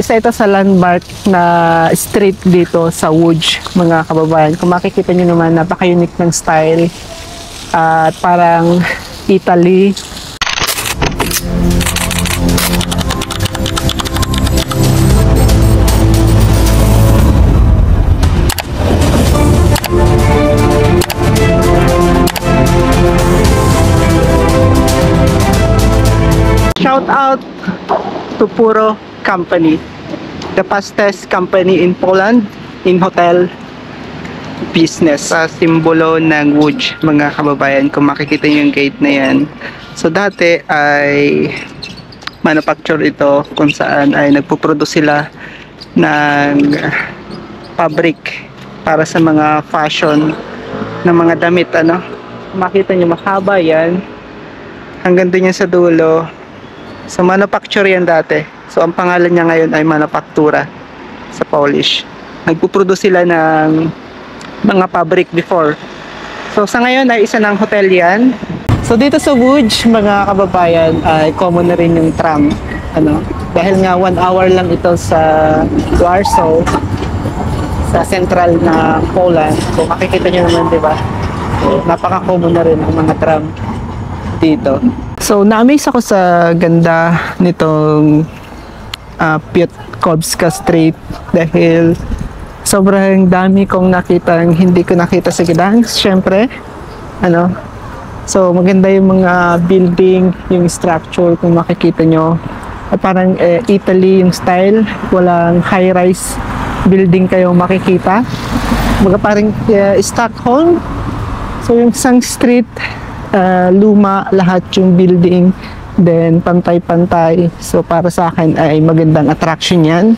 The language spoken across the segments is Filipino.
isa ito sa landmark na street dito sa Łódź, mga kababayan. Kung makikita nyo naman, napaka-unique ng style at parang Italy. Shout out to Puro Company, the fastest company in Poland in hotel business. Sa simbolo ng Łódź, mga kababayan, kung makikita nyo yung gate na yan. So dati ay manufacture ito kung saan ay nagpuproduce sila ng fabric para sa mga fashion ng mga damit, ano. Makita nyo, mahaba yan hanggang dun yan sa dulo. So manufacture yan dati. So ang pangalan niya ngayon ay Manufaktura sa Polish. Nagpuproduce sila ng mga fabric before. So sa ngayon ay isa ng hotel yan. So dito sa Łódź, mga kababayan, ay common na rin yung tram. Ano? Dahil nga 1 hour lang ito sa Warsaw, sa central na Poland. So makikita nyo naman, di ba? So, napaka-common na rin ang mga tram dito. So na-amaze ako sa ganda nitong Piotrkowska Street dahil sobrang dami kong nakitang hindi ko nakita sa Gdansk, syempre. Ano? So maganda yung mga building, yung structure, kung makikita nyo. Parang Italy yung style, walang high-rise building kayong makikita. Mga parang Stockholm. So yung isang street, luma lahat yung building, then pantay-pantay. So para sa akin ay magandang attraction yan.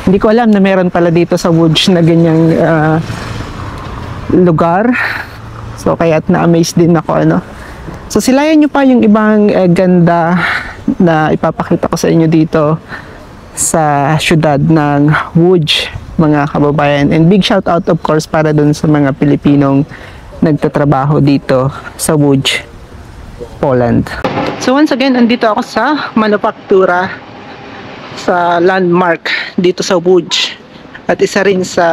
Hindi ko alam na meron pala dito sa Łódź na ganyang lugar. So kaya na-amaze din ako, ano. So silayan nyo pa yung ibang ganda na ipapakita ko sa inyo dito sa syudad ng Łódź, mga kababayan. And big shout out of course para dun sa mga Pilipinong nagtatrabaho dito sa Łódź, Poland. So once again, andito ako sa Manufaktura, sa landmark dito sa Łódź, at isa rin sa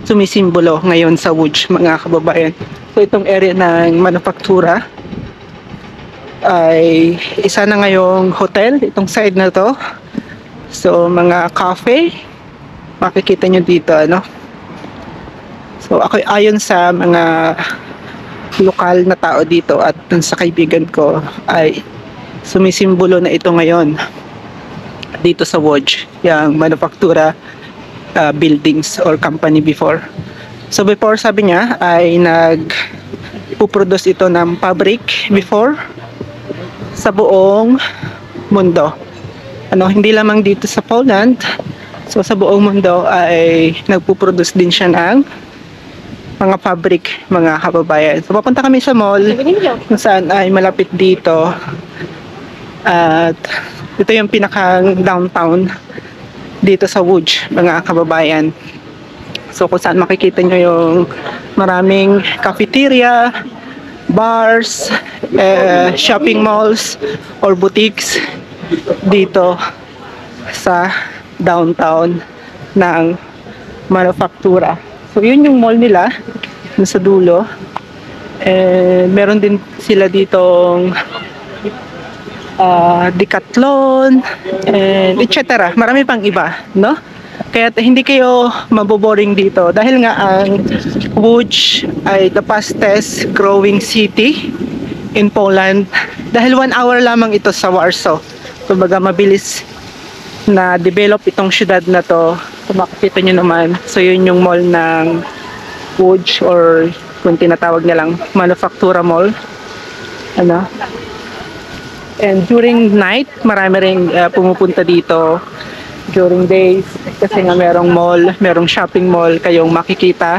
sumisimbolo ngayon sa Łódź, mga kababayan. So itong area ng Manufaktura ay isa na ngayong hotel, itong side na to. So mga cafe, makikita nyo dito, ano. So ako, ayon sa mga lokal na tao dito at sa kaibigan ko, ay sumisimbolo na ito ngayon dito sa Łódź, yung Manufaktura buildings or company before. So before, sabi niya, ay nagpuproduce ito ng fabric before sa buong mundo. Ano, hindi lamang dito sa Poland. So sa buong mundo ay nagpuproduce din siya ng mga fabric, mga kababayan. So papunta kami sa mall kung saan ay malapit dito. At ito yung pinakang downtown dito sa Łódź, mga kababayan. So kung saan makikita nyo yung maraming cafeteria, bars, shopping malls or boutiques dito sa downtown ng Manufaktura. So yun yung mall nila sa dulo. Meron din sila ditong Decathlon and etc. Marami pang iba, no? Kaya hindi kayo maboboring dito dahil nga ang Łódź ay the fastest growing city in Poland dahil 1 hour lamang ito sa Warsaw. Kumbaga mabilis na develop itong syudad na to. Kung makikita nyo naman, so yun yung mall ng Łódź, or kung tinatawag nilang Manufaktura Mall, ano. And during night, marami ring pumupunta dito. During days, kasi nga merong mall, merong shopping mall kayong makikita.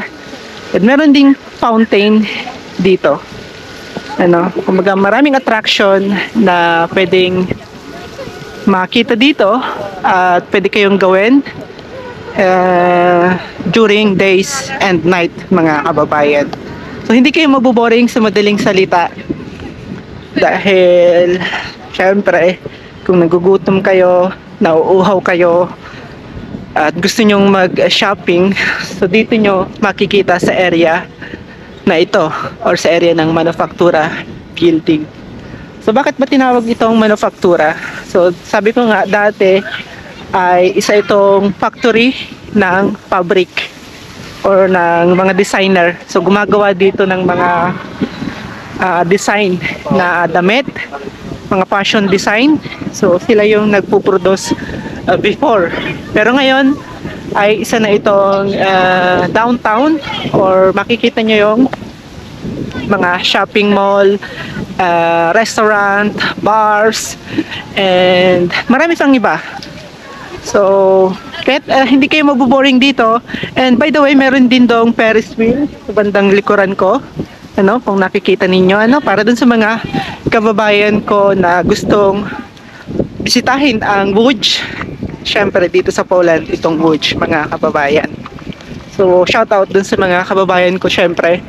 At meron ding fountain dito, ano. Kumbaga maraming attraction na pwedeng makita dito at pwede kayong gawin during days and night, mga kababayan. So hindi kayo maboboring sa madaling salita dahil syempre kung nagugutom kayo, nauuhaw kayo, at gusto nyong mag-shopping, so dito nyo makikita sa area na ito or sa area ng manufaktura building. So bakit ba tinawag itong manufaktura? So sabi ko nga dati ay isa itong factory ng fabric or ng mga designer. So gumagawa dito ng mga design na damit, mga fashion design. So sila yung nagpo-produce before. Pero ngayon ay isa na itong downtown, or makikita nyo yung mga shopping mall, restaurant, bars, and marami pang iba. So kahit hindi kayo maboboring dito. And by the way, meron din dong Ferris wheel sa bandang likuran ko, kung nakikita ninyo, para dun sa mga kababayan ko na gustong bisitahin ang Łódź. Syempre dito sa Poland itong Łódź, mga kababayan. So shout out dun sa mga kababayan ko syempre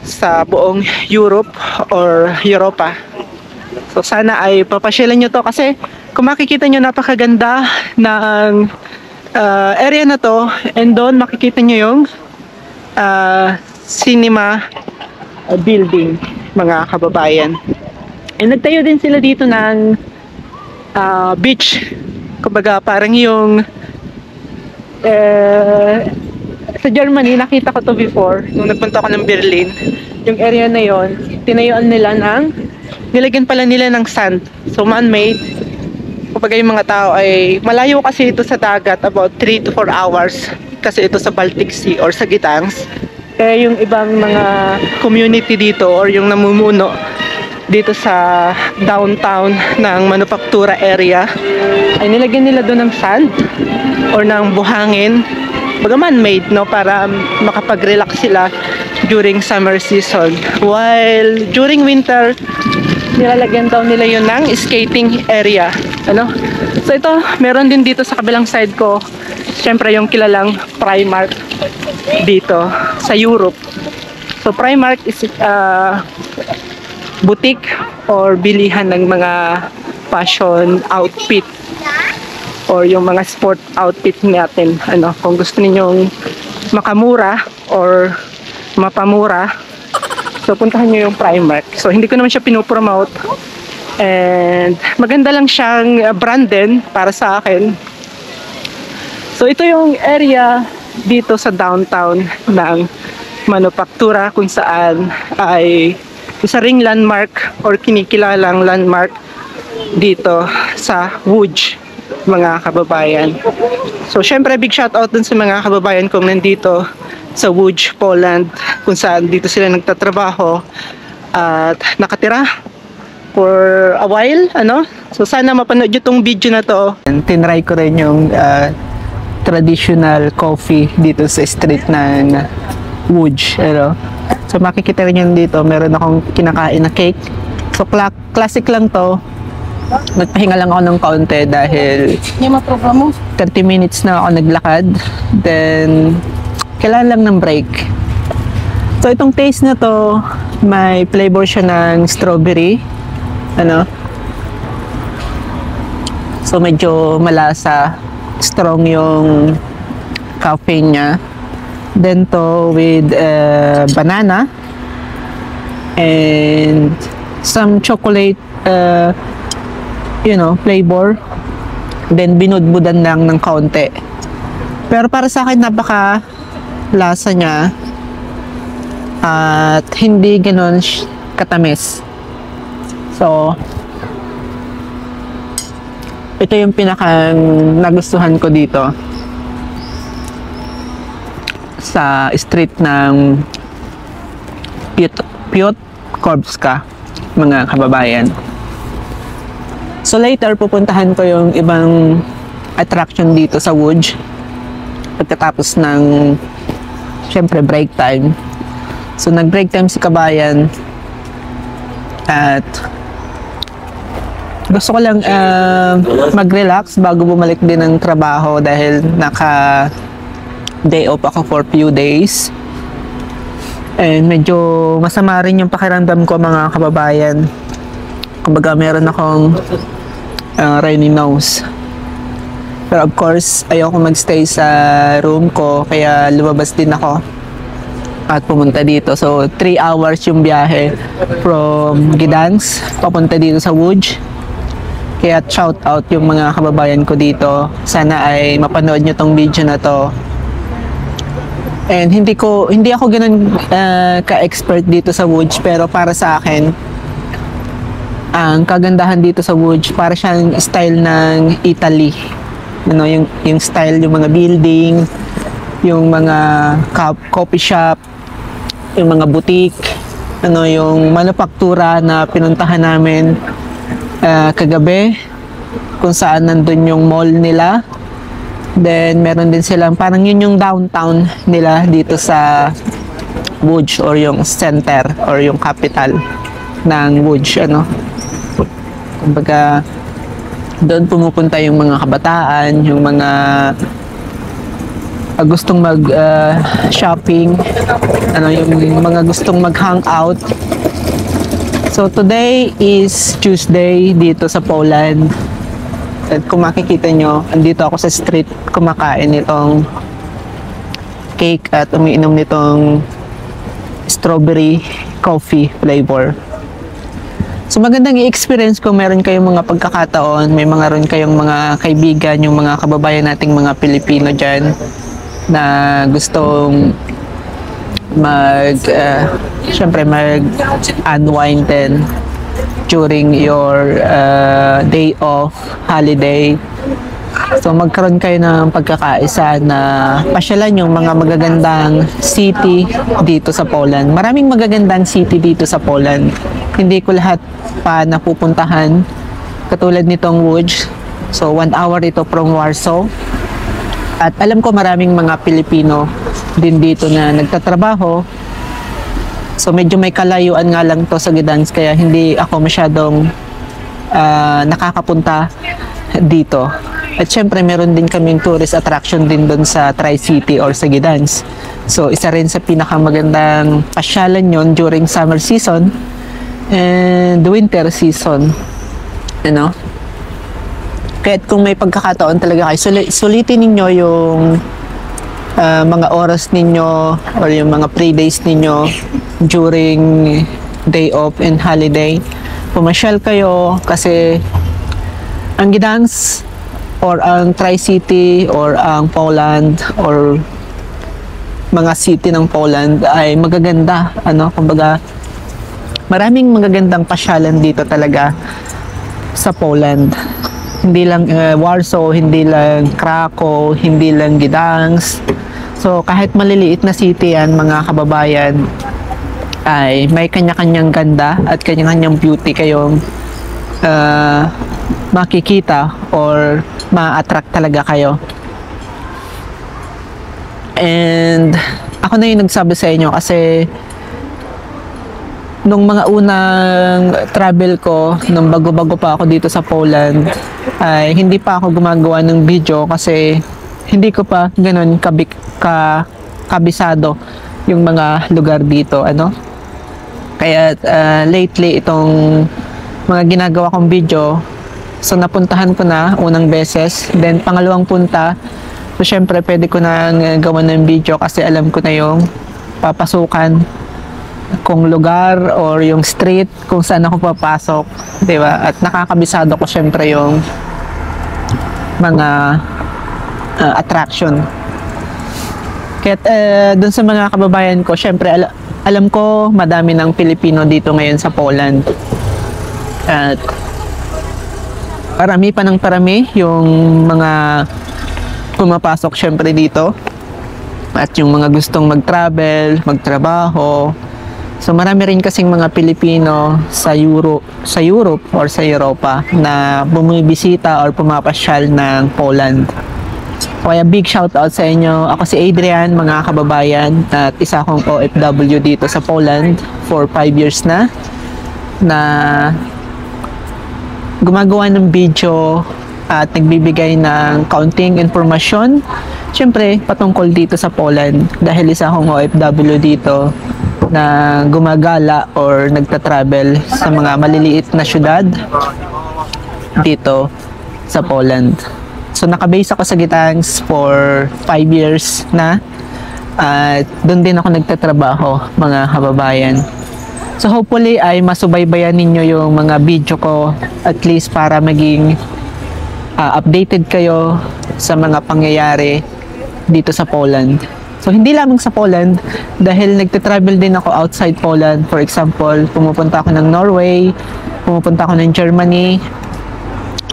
sa buong Europe or Europa. So sana ay papasyalan nyo to, kasi kung makikita nyo, napakaganda ng area na to. And doon makikita nyo yung cinema building, mga kababayan. And nagtayo din sila dito ng beach. Kumbaga parang yung sa Germany, nakita ko to before nung nagpunta ako ng Berlin. Yung area na yon, tinayuan nila nilagyan pala nila ng sand. So man-made. Kumbaga yung mga tao ay malayo, kasi ito sa dagat, about 3 to 4 hours, kasi ito sa Baltic Sea or sa Gdansk. Kaya yung ibang mga community dito or yung namumuno dito sa downtown ng manufaktura area ay nilagyan nila doon ng sand or ng buhangin, baga man-made, para makapag-relax sila during summer season. While during winter, nilalagyan daw nila yun ng skating area. So ito, meron din dito sa kabilang side ko, syempre yung kilalang Primark dito sa Europe. So Primark is boutique or bilihan ng mga fashion outfit or yung mga sport outfit natin. Kung gusto ninyong makamura or mapamura, so puntahan nyo yung Primark. So hindi ko naman siya pinopromote, and maganda lang siyang brand din para sa akin. So ito yung area dito sa downtown ng manufaktura, kung saan ay isa ring landmark or kinikilalang landmark dito sa Łódź, mga kababayan. So syempre big shout out dun sa mga kababayan kong nandito sa Łódź, Poland, kung saan dito sila nagtatrabaho at nakatira for a while. So sana mapanood nyo tong video na to. And tinry ko rin yung traditional coffee dito sa street ng Łódź. So makikita rin yun dito, meron akong kinakain na cake. So classic lang to. Nagpahinga lang ako ng kaunti dahil 30 minutes na ako naglakad. Then kailangan lang ng break. So itong taste na to, may flavor siya ng strawberry. So medyo malasa, strong yung caffeine niya. Then to with banana and some chocolate flavor. Then binudbudan lang ng kaunti. Pero para sa akin napaka lasa niya at hindi ganoon katamis. So ito yung pinakang nagustuhan ko dito sa street ng Piotrkowska, mga kababayan. So later pupuntahan ko yung ibang attraction dito sa Łódź pagkatapos ng syempre break time. So nag break time si kabayan at gusto ko lang mag-relax bago bumalik din ng trabaho dahil naka day off ako for few days. And medyo masama rin yung pakiramdam ko, mga kababayan. Kumbaga meron akong Rainy knows. Pero of course, ayoko magstay sa room ko, kaya lumabas din ako at pumunta dito. So 3 hours yung biyahe from Gdansk papunta dito sa Łódź. Kaya shout out yung mga kababayan ko dito. Sana ay mapanood nyo tong video na to. And hindi ako ganun ka-expert dito sa Łódź, pero para sa akin, ang kagandahan dito sa Łódź, para siyang style ng Italy. Yung style, yung mga building, yung mga coffee shop, yung mga boutique, yung manufaktura na pinuntahan namin kagabi, kung saan nandun yung mall nila. Then meron din silang parang yun yung downtown nila dito sa Łódź, or yung center or yung capital ng Łódź. Kumbaga doon pumupunta yung mga kabataan, yung mga gustong mag shopping, yung mga gustong mag hangout. So today is Tuesday dito sa Poland. At kung makikita nyo, andito ako sa street kumakain nitong cake at umiinom nitong strawberry coffee flavor. So magandang i-experience kung meron kayong mga pagkakataon, may mga ron kayong mga kaibigan, yung mga kababayan nating mga Pilipino dyan na gustong syempre mag-unwind din during your day off, holiday. So magkaroon kayo ng pagkakaisa na pasyalan yung mga magagandang city dito sa Poland. Maraming magagandang city dito sa Poland. Hindi ko lahat pa napupuntahan, katulad nitong Łódź. So 1 hour ito from Warsaw. At alam ko maraming mga Pilipino din dito na nagtatrabaho. So medyo may kalayuan nga lang to sa Gdansk, kaya hindi ako masyadong nakakapunta dito. At syempre meron din kaming tourist attraction din doon sa Tri-City or sa Gdansk. So isa rin sa pinakamagandang pasyalan yon during summer season and winter season. Kahit kung may pagkakataon talaga kayo, sulitin ninyo yung mga oras ninyo or yung mga free days ninyo during day off and holiday. Pumasyal kayo, kasi ang Gdansk or ang Tri-City or ang Poland or mga city ng Poland ay magaganda. Kumbaga maraming magagandang pasyalan dito talaga sa Poland. Hindi lang Warsaw, hindi lang Krakow, hindi lang Gdansk. So kahit maliliit na city yan, mga kababayan, ay may kanya-kanyang ganda at kanya-kanyang beauty kayong makikita or ma-attract talaga kayo. And ako na yung nagsabi sa inyo, kasi nung mga unang travel ko, nung bago-bago pa ako dito sa Poland, ay hindi pa ako gumagawa ng video kasi hindi ko pa ganun kabisado yung mga lugar dito. Kaya lately itong mga ginagawa kong video, so napuntahan ko na unang beses, then pangalawang punta, so syempre pwede ko na gawa ng video kasi alam ko na yung papasukan kung lugar or yung street kung saan ako papasok, di ba? At nakakabisado ko syempre yung mga attraction. Kaya dun sa mga kababayan ko, syempre alam ko madami ng Pilipino dito ngayon sa Poland. At parami pa ng parami yung mga pumapasok syempre dito. At yung mga gustong mag-travel, magtrabaho. So marami rin kasing mga Pilipino sa Europe or sa Europa na bumibisita or pumapasyal ng Poland. Kaya big shout out sa inyo. Ako si Adrian, mga kababayan, at isa akong OFW dito sa Poland for 5 years na gumagawa ng video at nagbibigay ng kaunting informasyon, syempre patungkol dito sa Poland, dahil isa akong OFW dito na gumagala or nagta-travel sa mga maliliit na syudad dito sa Poland. So nakabase ako sa Gdańsk for 5 years na at doon din ako nagtatrabaho, mga kababayan. So hopefully ay masubaybayan ninyo yung mga video ko at least para maging updated kayo sa mga pangyayari dito sa Poland. So hindi lamang sa Poland dahil nagte-travel din ako outside Poland. For example, pumupunta ako ng Norway, pumupunta ako ng Germany,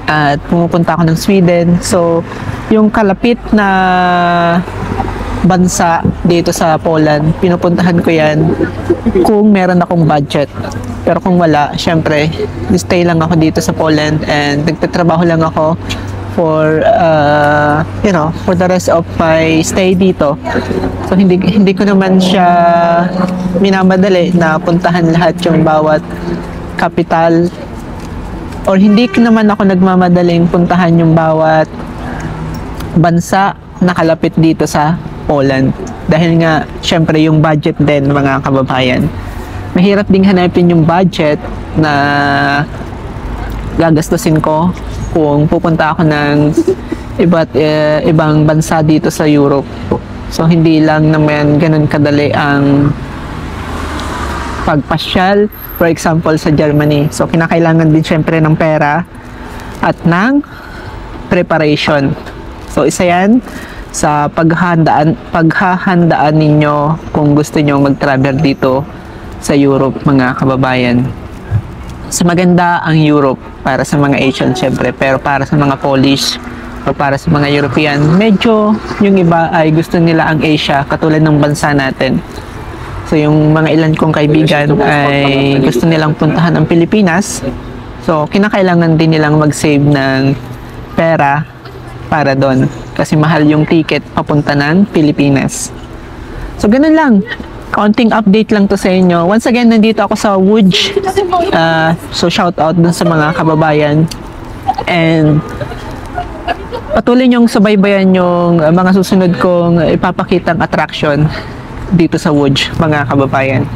at pumupunta ako ng Sweden. So yung kalapit na bansa dito sa Poland, pinupuntahan ko yan kung meron akong budget. Pero kung wala, syempre, stay lang ako dito sa Poland and nagtatrabaho lang ako for for the rest of my stay dito. So hindi ko naman siya minamadali na puntahan lahat yung bawat capital, or hindi naman ako nagmamadaling puntahan yung bawat bansa na kalapit dito sa Poland. Dahil nga, syempre yung budget din, mga kababayan. Mahirap ding hanapin yung budget na gagastusin ko kung pupunta ako ng ibang bansa dito sa Europe. So hindi lang naman ganun kadali ang pagpasyal, for example sa Germany. So kinakailangan din syempre ng pera at ng preparation. So isa yan sa paghahandaan ninyo kung gusto nyo mag-travel dito sa Europe, mga kababayan. So maganda ang Europe para sa mga Asian syempre, pero para sa mga Polish o para sa mga European, medyo yung iba ay gusto nila ang Asia katulad ng bansa natin. So yung mga ilan kong kaibigan ay gusto nilang puntahan ang Pilipinas. So kinakailangan din nilang mag-save ng pera para doon kasi mahal yung ticket papunta ng Pilipinas. So ganun lang, konting update lang to sa inyo. Once again, nandito ako sa Łódź. So shout out dun sa mga kababayan and patuloy nyong subaybayan yung mga susunod kong ipapakitang attraction dito sa Łódź, mga kababayan.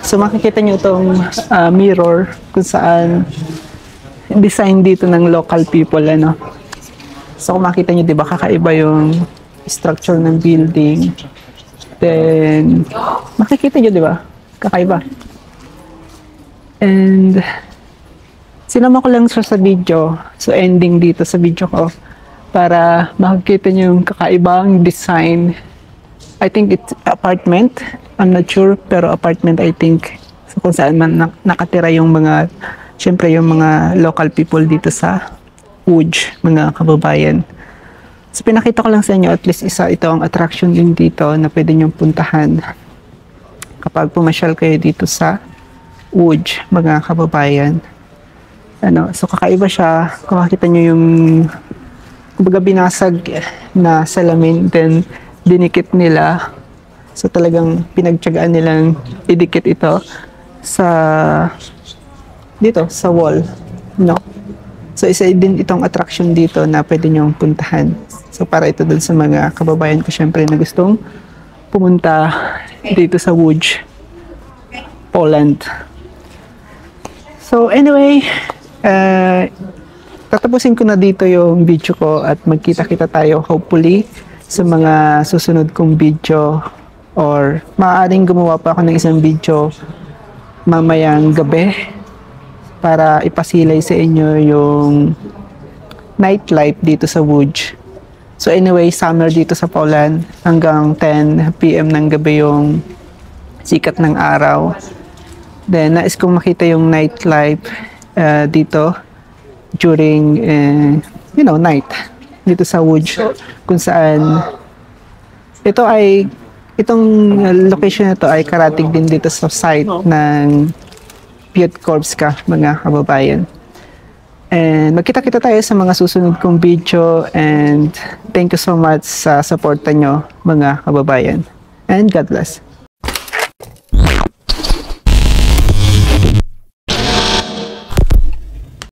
So makikita nyo itong mirror kung saan design dito ng local people, ano. So kung makita nyo, diba, kakaiba yung structure ng building. Then, makikita nyo, diba, kakaiba. And, sinama ko lang siya sa video. So ending dito sa video ko para makikita nyo yung kakaibang design. I think it's apartment. I'm not sure, pero apartment I think. So kung saan man nakatira yung mga, syempre yung mga local people dito sa Łódź, mga kababayan. So pinakita ko lang sa inyo, at least isa ito ang attraction din dito na pwede nyong puntahan kapag pumasyal kayo dito sa Łódź, mga kababayan. Ano, so kakaiba siya. Kung makita nyo yung kumbaga binasag na salamin, then dinikit nila. So talagang pinagtiyagaan nilang idikit ito sa dito sa wall, no? So isa din itong attraction dito na pwede nyong puntahan. So para ito dun sa mga kababayan ko syempre na gustong pumunta dito sa Łódź, Poland. So anyway, tatapusin ko na dito yung video ko at magkita-kita tayo hopefully sa mga susunod kong video, or maaaring gumawa pa ako ng isang video mamayang gabi para ipasilay sa inyo yung nightlife dito sa Łódź. So anyway, summer dito sa Poland, hanggang 10 PM ng gabi yung sikat ng araw. Then nais kong makita yung nightlife dito during night dito sa Łódź, kung saan itong location na to ay karating din dito sa site ng Piotrkowska, mga kababayan. And magkita-kita tayo sa mga susunod kong video, and thank you so much sa suporta nyo, mga kababayan. And God bless.